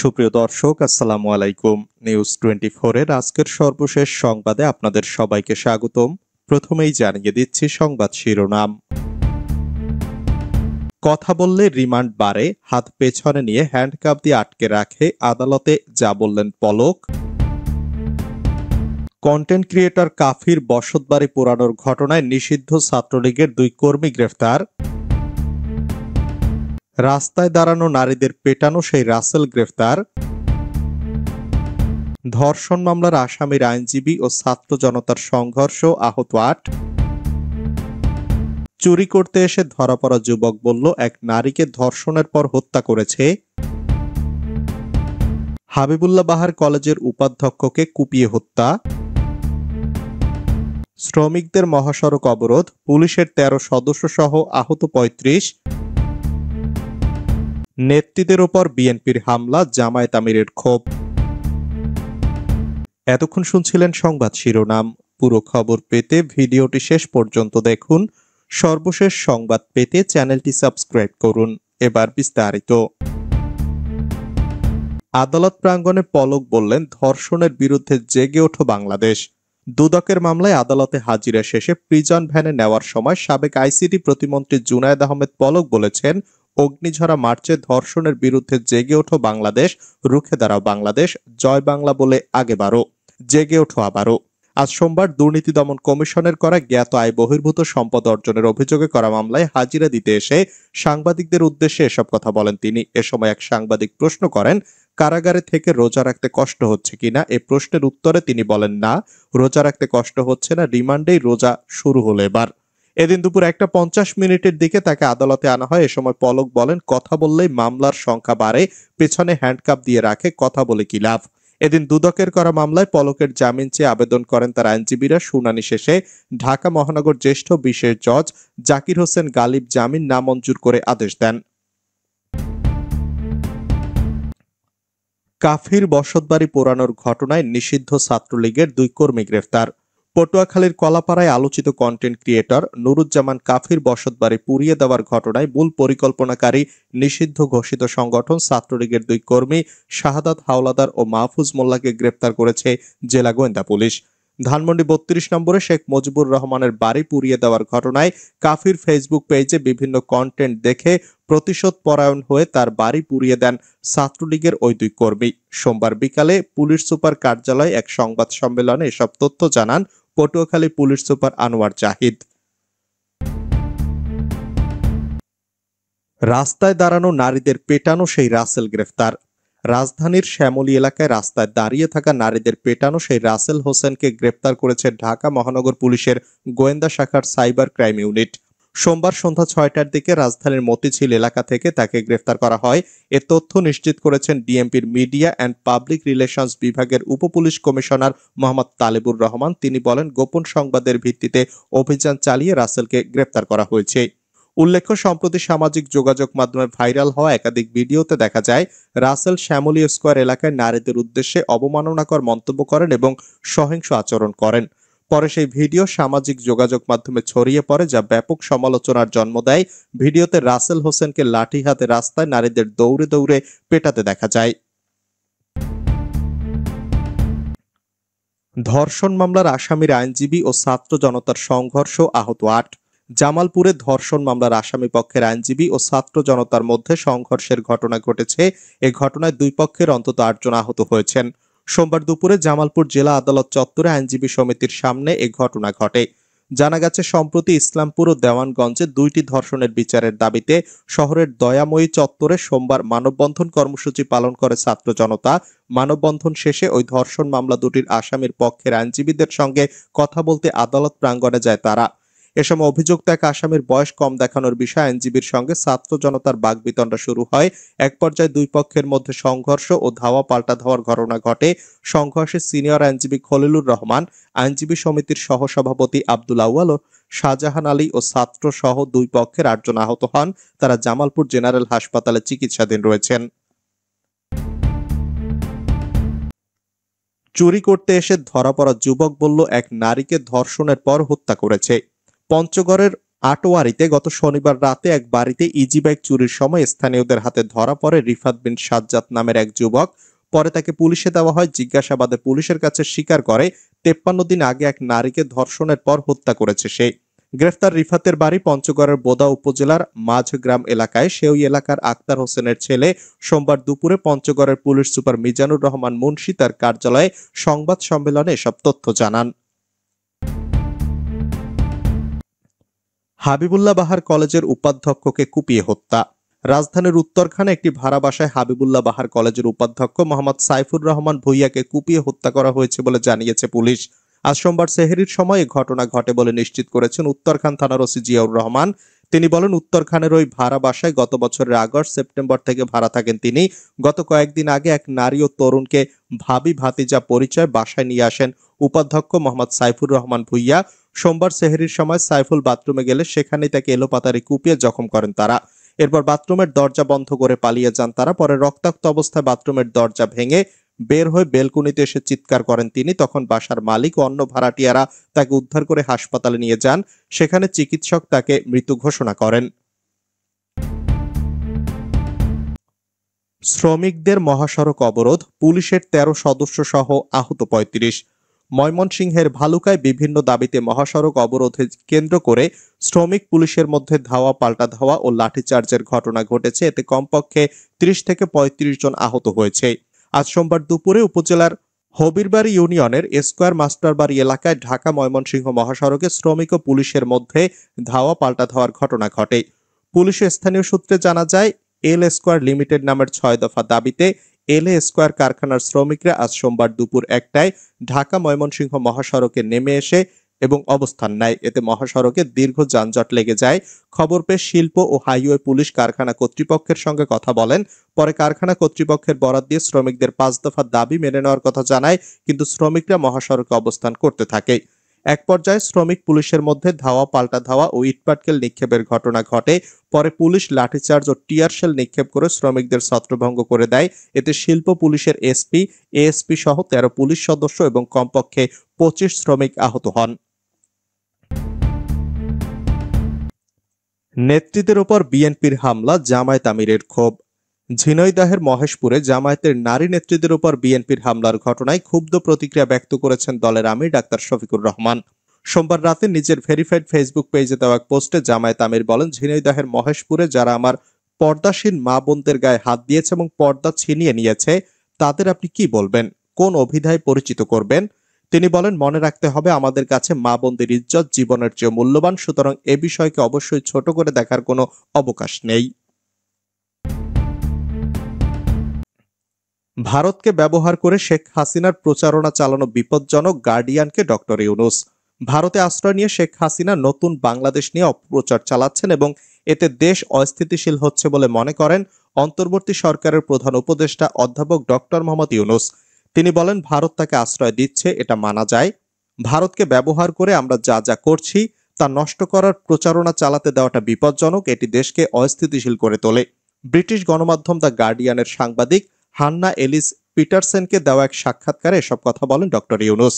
সুপ্রিয় দর্শক, আসসালামু আলাইকুম। নিউজ 24 এর আজকের সর্বশেষ সংবাদে আপনাদের সবাইকে স্বাগতম। প্রথমেই জানিয়ে দিচ্ছি সংবাদ শিরোনাম। কথা বললে রিমান্ড বাড়ে, হাত পেছনে নিয়ে হ্যান্ডকাপ দিয়ে আটকে রাখে আদালতে, যা বললেন পলক। কন্টেন্ট ক্রিয়েটর কাফির বসতবাড়ি পোড়ানোর ঘটনায় নিষিদ্ধ ছাত্রলীগের 2 কর্মী গ্রেফতার। রাস্তায় দাঁড়ানো নারীদের পেটানো সেই রাসেল গ্রেফতার। ধর্ষণ মামলার আসামির আইনজীবী ও ছাত্র জনতার সংঘর্ষ, আহত 8। চুরি করতে এসে ধরা পড়া যুবক বলল এক নারীকে ধর্ষণের পর হত্যা করেছে। হাবিবুল্লাহ বাহার কলেজের উপাধ্যক্ষকে কুপিয়ে হত্যা। শ্রমিকদের মহাসড়ক অবরোধ, পুলিশের 13 সদস্য সহ আহত 35। নেতৃত্বের ওপর বিএনপির হামলা, জামায়াত আমিরের ক্ষোভ। এতক্ষণ শুনছিলেন সংবাদ শিরোনাম। পুরো খবর পেতে ভিডিওটি শেষ পর্যন্ত দেখুন। সর্বশেষ সংবাদ পেতে চ্যানেলটি সাবস্ক্রাইব করুন। এবার বিস্তারিত। আদালত প্রাঙ্গণে পলক বললেন, ধর্ষণের বিরুদ্ধে জেগে ওঠো বাংলাদেশ। দুদকের মামলায় আদালতে হাজিরা শেষে প্রিজন ভ্যানে নেওয়ার সময় সাবেক আইসিটি প্রতিমন্ত্রী জুনায়েদ আহমেদ পলক বলেছেন, অগ্নিঝরা মার্চে ধর্ষণের বিরুদ্ধে জেগে ওঠো বাংলাদেশ, রুখে দাঁড়াও বাংলাদেশ, জয় বাংলা বলে আগে বাড়ো, জেগে ওঠো আবারও। আজ সোমবার দুর্নীতি দমন কমিশনের করা জ্ঞাত আয় বহির্ভূত সম্পদ অর্জনের অভিযোগে করা মামলায় হাজিরা দিতে এসে সাংবাদিকদের উদ্দেশ্যে এসব কথা বলেন তিনি। এ সময় এক সাংবাদিক প্রশ্ন করেন, কারাগারে থেকে রোজা রাখতে কষ্ট হচ্ছে কিনা। এ প্রশ্নের উত্তরে তিনি বলেন, না, রোজা রাখতে কষ্ট হচ্ছে না, রিমান্ডেই রোজা শুরু হলো এবার। এদিন দুপুর 1:50 দিকে তাকে আদালতে আনা হয়। এ সময় পলক বলেন, কথা বললেই মামলার সংখ্যা বাড়ে, পেছনে হ্যান্ডকাপ দিয়ে রাখে, কথা বলে কি লাভ। এদিন দুদকের করা মামলায় পলকের জামিন চেয়ে আবেদন করেন তার আইনজীবীরা। শুনানি শেষে ঢাকা মহানগর জ্যেষ্ঠ বিশেষ জজ জাকির হোসেন গালিব জামিন নামঞ্জুর করে আদেশ দেন। কাফির বসতবাড়ি পোড়ানোর ঘটনায় নিষিদ্ধ ছাত্রলীগের 2 কর্মী গ্রেফতার। পটুয়াখালীর কলাপাড়ায় আলোচিত কন্টেন্ট ক্রিয়েটর নুরুজ্জামান কাফির বসতবাড়ি পুড়িয়ে দেওয়ার ঘটনায় মূল পরিকল্পনাকারী নিষিদ্ধ ঘোষিত সংগঠন ছাত্রলীগের 2 কর্মী শাহাদাত হাওলাদার ও মাহফুজ মোল্লাকে গ্রেপ্তার করেছে জেলা গোয়েন্দা পুলিশ। ধানমন্ডি 32 নম্বরে শেখ মুজিবুর রহমানের বাড়ি পুড়িয়ে দেওয়ার ঘটনায় কাফির ফেসবুক পেজে বিভিন্ন কন্টেন্ট দেখে প্রতিশোধ পরায়ণ হয়ে তার বাড়ি পুড়িয়ে দেন ছাত্রলীগের ওই 2 কর্মী। সোমবার বিকালে পুলিশ সুপার কার্যালয়ে এক সংবাদ সম্মেলনে এসব তথ্য জানান পটুয়াখালী পুলিশ সুপার আনোয়ার জাহিদ। রাস্তায় দাঁড়ানো নারীদের পেটানো সেই রাসেল গ্রেফতার। রাজধানীর শ্যামলী এলাকায় রাস্তায় দাঁড়িয়ে থাকা নারীদের পেটানো সেই রাসেল হোসেনকে গ্রেপ্তার করেছে ঢাকা মহানগর পুলিশের গোয়েন্দা শাখার সাইবার ক্রাইম ইউনিট। সোমবার সন্ধ্যা 6টার দিকে রাজধানীর মতিঝিল এলাকা থেকে তাকে গ্রেফতার করা হয়। এ তথ্য নিশ্চিত করেছেন ডিএমপির মিডিয়া অ্যান্ড পাবলিক রিলেশনস বিভাগের উপপুলিশ কমিশনার মোহাম্মদ তালেবুর রহমান। তিনি বলেন, গোপন সংবাদের ভিত্তিতে অভিযান চালিয়ে রাসেলকে গ্রেপ্তার করা হয়েছে। উল্লেখ্য, সম্প্রতি সামাজিক যোগাযোগ মাধ্যমে ভাইরাল হওয়া একাধিক ভিডিওতে দেখা যায় রাসেল শ্যামলী স্কয়ার এলাকায় নারীদের উদ্দেশ্যে অবমাননাকর মন্তব্য করেন এবং সহিংস আচরণ করেন। পরে সেই ভিডিও সামাজিক যোগাযোগ মাধ্যমে ছড়িয়ে পড়ে, যা ব্যাপক সমালোচনার জন্ম দেয়। ভিডিওতে রাসেল হোসেনকে লাঠি হাতে রাস্তায় নারীদের দৌড়ে দৌড়ে পেটাতে দেখা যায়। ধর্ষণ মামলার আসামির আইনজীবী ও ছাত্র জনতার সংঘর্ষ, আহত 8। জামালপুরে ধর্ষণ মামলার আসামি পক্ষের আইনজীবী ও ছাত্র জনতার মধ্যে সংঘর্ষের ঘটনা ঘটেছে। এ ঘটনায় 2 পক্ষের অন্তত 8 জন আহত হয়েছেন। সোমবার দুপুরে জামালপুর জেলা আদালত চত্বরে আইনজীবী সমিতির সামনে এ ঘটনা ঘটে। জানা গেছে, সম্প্রতি ইসলামপুর ও দেওয়ানগঞ্জে 2টি ধর্ষণের বিচারের দাবিতে শহরের দয়াময়ী চত্বরে সোমবার মানববন্ধন কর্মসূচি পালন করে ছাত্র জনতা। মানববন্ধন শেষে ওই ধর্ষণ মামলা 2টির আসামির পক্ষের আইনজীবীদের সঙ্গে কথা বলতে আদালত প্রাঙ্গণে যায় তারা। এ সময় অভিযুক্ত এক আসামির বয়স কম দেখানোর বিষয়ে আইনজীবীর সঙ্গে ছাত্র জনতার বাকবিতণ্ডা শুরু হয়। এক পর্যায়ে 2 পক্ষের মধ্যে সংঘর্ষ ও ধাওয়া পাল্টা ধাওয়ার ঘটনা ঘটে। সংঘর্ষে সিনিয়র আইনজীবী খলিলুর রহমান, আইনজীবী সমিতির সহসভাপতি আব্দুল আউয়াল ও শাহজাহান আলী ও ছাত্র সহ 2 পক্ষের 8 জন আহত হন। তারা জামালপুর জেনারেল হাসপাতালে চিকিৎসাধীন রয়েছেন। চুরি করতে এসে ধরা পড়া যুবক বলল এক নারীকে ধর্ষণের পর হত্যা করেছে। পঞ্চগড়ের আটোয়ারীতে গত শনিবার রাতে এক বাড়িতে ইজি বাইক চুরির সময় স্থানীয়দের হাতে ধরা পড়ে রিফাত বিন সাজ্জাদ নামের এক যুবক। পরে তাকে পুলিশে দেওয়া হয়। জিজ্ঞাসাবাদে পুলিশের কাছে স্বীকার করে 53 দিন আগে এক নারীকে ধর্ষণের পর হত্যা করেছে সে। গ্রেফতার রিফাতের বাড়ি পঞ্চগড়ের বোদা উপজেলার মাঝগ্রাম এলাকায়। সে ওই এলাকার আক্তার হোসেনের ছেলে। সোমবার দুপুরে পঞ্চগড়ের পুলিশ সুপার মিজানুর রহমান মুন্সি তার কার্যালয়ে সংবাদ সম্মেলনে এসব তথ্য জানান। হাবিবুল্লাহ বাহার কলেজের উপাধ্যক্ষকে কুপিয়ে হত্যা। রাজধানীর উত্তরখানে একটি ভাড়া বাসায় হাবিবুল্লাহ বাহার কলেজের উপাধ্যক্ষ মোহাম্মদ সাইফুর রহমান ভূঁইয়াকে কুপিয়ে হত্যা করা হয়েছে বলে জানিয়েছে পুলিশ। আজ সোমবার সেহরির সময় এই ঘটনা ঘটে বলে নিশ্চিত করেছেন উত্তরখান থানার ওসি জিয়াউর রহমান। তিনি বলেন, উত্তরখানের ওই ভাড়া বাসায় গত বছরের আগস্ট সেপ্টেম্বর থেকে ভাড়া থাকেন তিনি। গত কয়েকদিন আগে এক নারী ও তরুণকে ভাবি ভাতিজা পরিচয় বাসায় নিয়ে আসেন উপাধ্যক্ষ মোহাম্মদ সাইফুর রহমান ভূঁইয়া। সোমবার সেহরির সময় সাইফুল বাথরুমে গেলে সেখানেই তাকে এলোপাতাড়ি কুপিয়ে জখম করেন তারা। এরপর বাথরুমের দরজা বন্ধ করে পালিয়ে যান তারা। পরে রক্তাক্ত অবস্থায় বাথরুমের দরজা ভেঙে বের হয়ে বেলকুনিতে এসে চিৎকার করেন তিনি। তখন বাসার মালিক ও অন্য ভাড়াটিয়ারা তাকে উদ্ধার করে হাসপাতালে নিয়ে যান। সেখানে চিকিৎসক তাকে মৃত ঘোষণা করেন। শ্রমিকদের মহাসড়ক অবরোধ, পুলিশের 13 সদস্য সহ আহত 35। ময়মনসিংহের ভালুকায় বিভিন্ন দাবিতে মহাসড়ক অবরোধে কেন্দ্র করে শ্রমিক পুলিশের মধ্যে ধাওয়া পাল্টা ধাওয়া ও লাঠিচার্জের ঘটনা ঘটেছে। এতে কমপক্ষে 30 থেকে 35 জন আহত হয়েছে। আজ সোমবার দুপুরে উপজেলার হবিরবাড়ি ইউনিয়নের স্কয়ার মাস্টারবাড়ি এলাকায় ঢাকা ময়মনসিংহ মহাসড়কে শ্রমিক ও পুলিশের মধ্যে ধাওয়া পাল্টা ধাওয়ার ঘটনা ঘটে। পুলিশ স্থানীয় সূত্রে জানা যায়, এল স্কয়ার লিমিটেড নামের 6 দফা দাবিতে এল স্কয়ার কারখানার শ্রমিকরা আজ সোমবার দুপুর 1টায় ঢাকা ময়মনসিংহ মহাসড়কে নেমে এসে এবং অবস্থান নেয়। এতে মহাসড়কে দীর্ঘ যানজট লেগে যায়। খবর পেয়ে শিল্প ও হাইওয়ে পুলিশ কারখানা কর্তৃপক্ষের সঙ্গে কথা বলেন। পরে কারখানা কর্তৃপক্ষের বরাত দিয়ে শ্রমিকদের 5 দফা দাবি মেনে নেওয়ার কথা জানায়, কিন্তু শ্রমিকরা মহাসড়কে অবস্থান করতে থাকে। এক পর্যায়ে শ্রমিক পুলিশের মধ্যে ধাওয়া পাল্টা ধাওয়া ও ইটপাটকেল নিক্ষেপের ঘটনা ঘটে। পরে পুলিশ লাঠিচার্জ ও টিয়ার শেল নিক্ষেপ করে শ্রমিকদের ছত্রভঙ্গ করে দেয়। এতে শিল্প পুলিশের এসপি, এএসপি সহ 13 পুলিশ সদস্য এবং কমপক্ষে 25 শ্রমিক আহত হন। নেতৃত্বের উপর বিএনপির হামলা, জামায়াত আমিরের ক্ষোভ। ঝিনাইদহের মহেশপুরে জামায়াতের নারী নেতৃত্বের উপর বিএনপির হামলার ঘটনায় ক্ষুব্ধ প্রতিক্রিয়া ব্যক্ত করেছেন দলের আমির ডাক্তার শফিকুর রহমান। সোমবার রাতে নিজের ভেরিফাইড ফেসবুক পেজে দেওয়া এক পোস্টে জামায়াত আমির বলেন, ঝিনাইদহের মহেশপুরে যারা আমার পর্দাসীন মা বোনদের গায়ে হাত দিয়েছে এবং পর্দা ছিনিয়ে নিয়েছে, তাদের আপনি কি বলবেন? কোন অভিধায় পরিচিত করবেন? তিনি বলেন, মনে রাখতে হবে আমাদের কাছে মা বোনদের ইজ্জত জীবনের চেয়ে মূল্যবান, সুতরাং এ বিষয়কে অবশ্যই ছোট করে দেখার কোনো অবকাশ নেই। ভারতকে ব্যবহার করে শেখ হাসিনার প্রচারণা চালানো বিপজ্জনক, গার্ডিয়ানকে ডক্টর ইউনূস। ভারতে আশ্রয় নিয়ে শেখ হাসিনা নতুন বাংলাদেশ নিয়ে অপপ্রচার চালাচ্ছেন এবং এতে দেশ অস্থিতিশীল হচ্ছে বলে মনে করেন অন্তর্বর্তী সরকারের প্রধান উপদেষ্টা অধ্যাপক ডক্টর মোহাম্মদ ইউনূস। তিনি বলেন, ভারত তাকে আশ্রয় দিচ্ছে, এটা মানা যায়। ভারতকে ব্যবহার করে আমরা যা যা করছি তা নষ্ট করার প্রচারণা চালাতে দেওয়াটা বিপজ্জনক, এটি দেশকে অস্থিতিশীল করে তোলে। ব্রিটিশ গণমাধ্যম দ্য গার্ডিয়ানের সাংবাদিক হান্না এলিস পিটারসেনকে দেওয়া এক সাক্ষাৎকারে এসব কথা বলেন ডক্টর ইউনূস।